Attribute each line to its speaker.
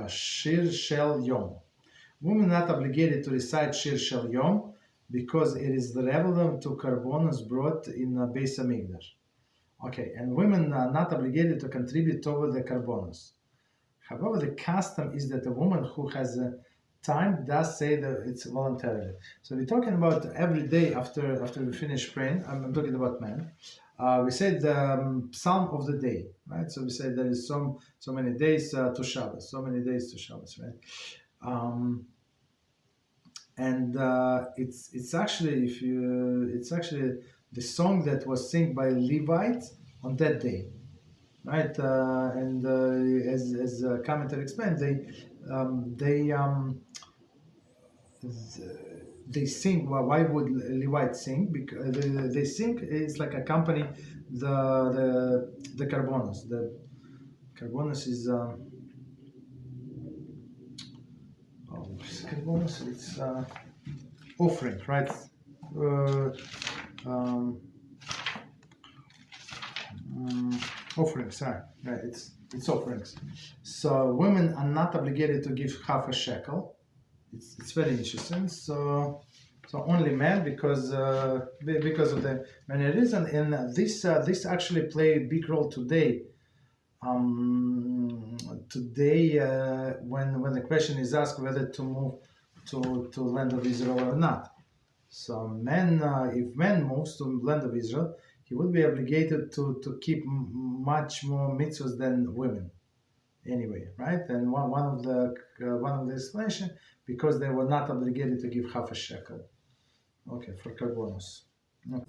Speaker 1: Shir Shel Yom. Women are not obligated to recite Shir Shel Yom because it is relevant to karbonos brought in Beis Hamikdash. Okay, and women are not obligated to contribute toward the karbonos. However, the custom is that a woman who has time does say that it's voluntarily. So we're talking about every day after we finish praying. I'm talking about men. We say the psalm of the day, right? So we say there is so many days to Shabbos, so many days to Shabbos, right? It's actually the song that was sung by Levites on that day, right? As commentary explained, they sing. Well, why would Levites sing? Because they sing is like accompany the karbonos. The karbonos is karbonos. It's offering, right? Offerings. Sorry, right? It's offerings. So women are not obligated to give half a shekel. It's very interesting. So only men because of the many reasons, and this actually play a big role today. When the question is asked whether to move to land of Israel or not. So if man moves to land of Israel, he would be obligated to keep much more mitzvahs than women. Anyway, right? And one of the explanation, because they were not obligated to give half a shekel. Okay, for karbonos. Okay.